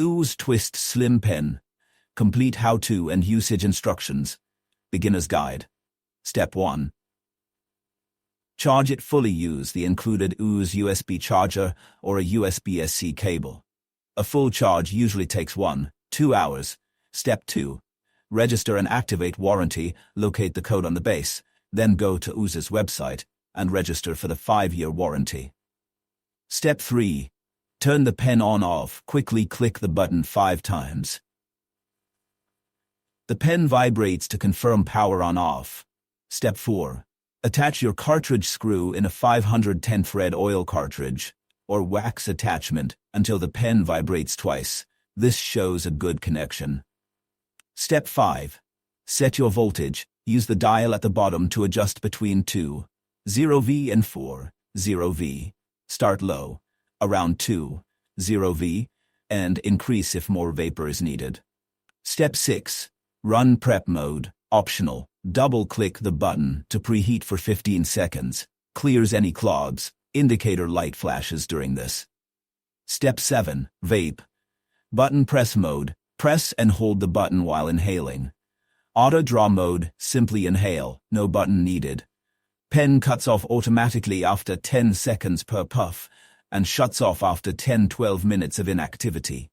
Ooze Twist Slim Pen. Complete how-to and usage instructions. Beginner's Guide. Step 1. Charge it fully. Use the included Ooze USB charger or a USB-C cable. A full charge usually takes 1-2 hours. Step 2. Register and activate warranty. Locate the code on the base, then go to Ooze's website and register for the 5-year warranty. Step 3. Turn the pen on/off. Quickly click the button 5 times. The pen vibrates to confirm power on/off. Step 4. Attach your cartridge screw in a 510 thread oil cartridge or wax attachment until the pen vibrates twice. This shows a good connection. Step 5. Set your voltage. Use the dial at the bottom to adjust between 2.0V and 4.0V. Start low, around 2.0V, and increase if more vapor is needed. Step 6. Run prep mode. Optional. Double-click the button to preheat for 15 seconds. Clears any clogs. Indicator light flashes during this. Step 7. Vape. Button press mode. Press and hold the button while inhaling. Auto draw mode. Simply inhale. No button needed. Pen cuts off automatically after 10 seconds per puff and shuts off after 10-12 minutes of inactivity.